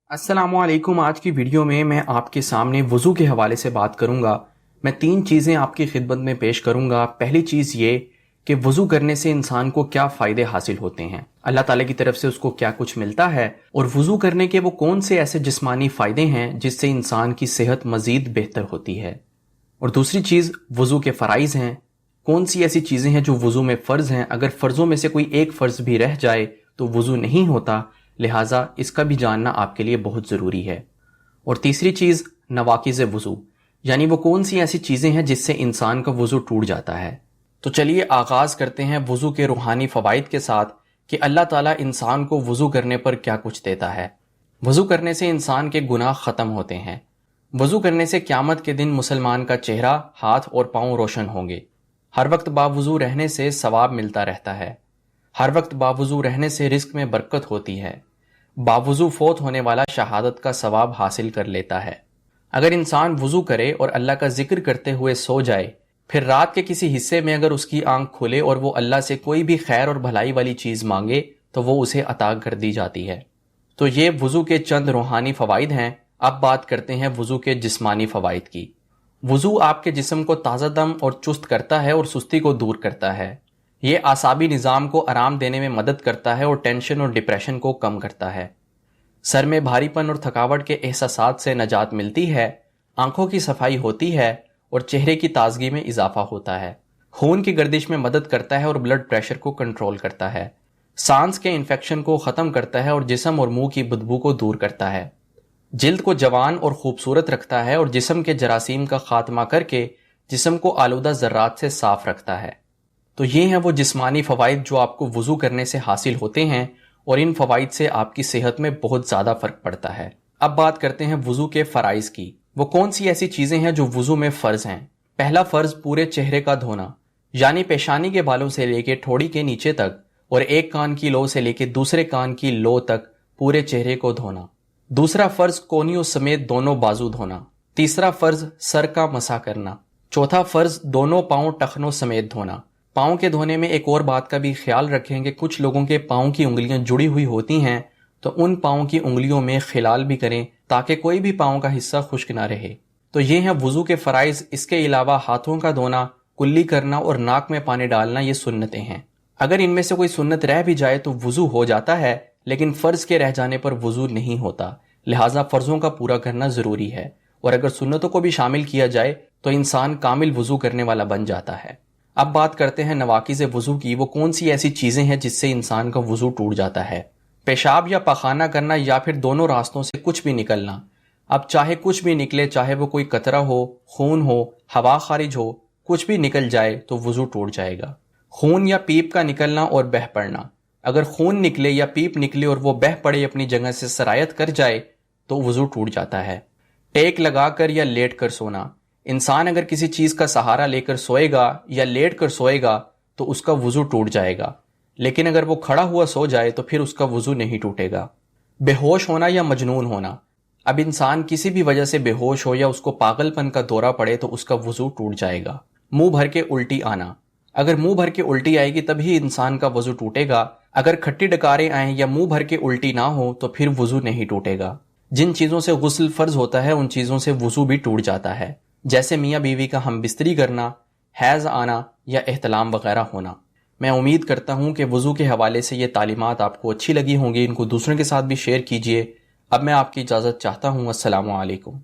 السلام علیکم۔ آج کی ویڈیو میں آپ کے سامنے وضو کے حوالے سے بات کروں گا۔ میں 3 چیزیں آپ کی خدمت میں پیش کروں گا۔ پہلی چیز یہ کہ وضو کرنے سے انسان کو کیا فائدے حاصل ہوتے ہیں، اللہ تعالیٰ کی طرف سے اس کو کیا کچھ ملتا ہے، اور وضو کرنے کے وہ کون سے ایسے جسمانی فائدے ہیں جس سے انسان کی صحت مزید بہتر ہوتی ہے۔ اور دوسری چیز وضو کے فرائض ہیں، کون سی ایسی چیزیں ہیں جو وضو میں فرض ہیں، اگر فرضوں میں سے کوئی ایک فرض بھی رہ جائے تو وضو نہیں ہوتا، لہٰذا اس کا بھی جاننا آپ کے لیے بہت ضروری ہے۔ اور تیسری چیز نواقض وضو، یعنی وہ کون سی ایسی چیزیں ہیں جس سے انسان کا وضو ٹوٹ جاتا ہے۔ تو چلیے آغاز کرتے ہیں وضو کے روحانی فوائد کے ساتھ کہ اللہ تعالیٰ انسان کو وضو کرنے پر کیا کچھ دیتا ہے۔ وضو کرنے سے انسان کے گناہ ختم ہوتے ہیں۔ وضو کرنے سے قیامت کے دن مسلمان کا چہرہ، ہاتھ اور پاؤں روشن ہوں گے۔ ہر وقت باوضو رہنے سے ثواب ملتا رہتا ہے۔ ہر وقت باوضو رہنے سے رزق میں برکت ہوتی ہے۔ باوضو فوت ہونے والا شہادت کا ثواب حاصل کر لیتا ہے۔ اگر انسان وضو کرے اور اللہ کا ذکر کرتے ہوئے سو جائے، پھر رات کے کسی حصے میں اگر اس کی آنکھ کھلے اور وہ اللہ سے کوئی بھی خیر اور بھلائی والی چیز مانگے تو وہ اسے عطا کر دی جاتی ہے۔ تو یہ وضو کے چند روحانی فوائد ہیں۔ اب بات کرتے ہیں وضو کے جسمانی فوائد کی۔ وضو آپ کے جسم کو تازہ دم اور چست کرتا ہے اور سستی کو دور کرتا ہے۔ یہ اعصابی نظام کو آرام دینے میں مدد کرتا ہے اور ٹینشن اور ڈپریشن کو کم کرتا ہے۔ سر میں بھاری پن اور تھکاوٹ کے احساسات سے نجات ملتی ہے، آنکھوں کی صفائی ہوتی ہے اور چہرے کی تازگی میں اضافہ ہوتا ہے۔ خون کی گردش میں مدد کرتا ہے اور بلڈ پریشر کو کنٹرول کرتا ہے۔ سانس کے انفیکشن کو ختم کرتا ہے اور جسم اور منہ کی بدبو کو دور کرتا ہے۔ جلد کو جوان اور خوبصورت رکھتا ہے اور جسم کے جراثیم کا خاتمہ کر کے جسم کو آلودہ ذرات سے صاف رکھتا ہے۔ تو یہ ہیں وہ جسمانی فوائد جو آپ کو وضو کرنے سے حاصل ہوتے ہیں، اور ان فوائد سے آپ کی صحت میں بہت زیادہ فرق پڑتا ہے۔ اب بات کرتے ہیں وضو کے فرائض کی۔ وہ کون سی ایسی چیزیں ہیں جو وضو میں فرض ہیں؟ پہلا فرض پورے چہرے کا دھونا، یعنی پیشانی کے بالوں سے لے کے ٹھوڑی کے نیچے تک اور ایک کان کی لو سے لے کے دوسرے کان کی لو تک پورے چہرے کو دھونا۔ دوسرا فرض کونیوں سمیت دونوں بازو دھونا۔ تیسرا فرض سر کا مسح کرنا۔ چوتھا فرض دونوں پاؤں ٹخنوں سمیت دھونا۔ پاؤں کے دھونے میں ایک اور بات کا بھی خیال رکھیں کہ کچھ لوگوں کے پاؤں کی انگلیاں جڑی ہوئی ہوتی ہیں، تو ان پاؤں کی انگلیوں میں خلال بھی کریں تاکہ کوئی بھی پاؤں کا حصہ خشک نہ رہے۔ تو یہ ہیں وضو کے فرائض۔ اس کے علاوہ ہاتھوں کا دھونا، کلی کرنا اور ناک میں پانی ڈالنا، یہ سنتیں ہیں۔ اگر ان میں سے کوئی سنت رہ بھی جائے تو وضو ہو جاتا ہے، لیکن فرض کے رہ جانے پر وضو نہیں ہوتا، لہٰذا فرضوں کا پورا کرنا ضروری ہے۔ اور اگر سنتوں کو بھی شامل کیا جائے تو انسان کامل وضو کرنے والا بن جاتا ہے۔ اب بات کرتے ہیں نواقض وضو کی۔ وہ کون سی ایسی چیزیں ہیں جس سے انسان کا وضو ٹوٹ جاتا ہے؟ پیشاب یا پخانہ کرنا یا پھر دونوں راستوں سے کچھ بھی نکلنا۔ اب چاہے کچھ بھی نکلے، چاہے وہ کوئی قطرہ ہو، خون ہو، ہوا خارج ہو، کچھ بھی نکل جائے تو وضو ٹوٹ جائے گا۔ خون یا پیپ کا نکلنا اور بہہ پڑنا، اگر خون نکلے یا پیپ نکلے اور وہ بہہ پڑے، اپنی جگہ سے سرایت کر جائے تو وضو ٹوٹ جاتا ہے۔ ٹیک لگا کر یا لیٹ کر سونا، انسان اگر کسی چیز کا سہارا لے کر سوئے گا یا لیٹ کر سوئے گا تو اس کا وضو ٹوٹ جائے گا، لیکن اگر وہ کھڑا ہوا سو جائے تو پھر اس کا وضو نہیں ٹوٹے گا۔ بے ہوش ہونا یا مجنون ہونا، اب انسان کسی بھی وجہ سے بے ہوش ہو یا اس کو پاگل پن کا دورہ پڑے تو اس کا وضو ٹوٹ جائے گا۔ منہ بھر کے الٹی آنا، اگر منہ بھر کے الٹی آئے گی تبھی انسان کا وضو ٹوٹے گا، اگر کھٹی ڈکاریں آئیں یا منہ بھر کے الٹی نہ ہو تو پھر وضو نہیں ٹوٹے گا۔ جن چیزوں سے غسل فرض ہوتا ہے ان چیزوں سے وضو بھی ٹوٹ جاتا ہے، جیسے میاں بیوی کا ہم بستری کرنا، حیض آنا یا احتلام وغیرہ ہونا۔ میں امید کرتا ہوں کہ وضو کے حوالے سے یہ تعلیمات آپ کو اچھی لگی ہوں گی، ان کو دوسروں کے ساتھ بھی شیئر کیجیے۔ اب میں آپ کی اجازت چاہتا ہوں۔ السلام علیکم۔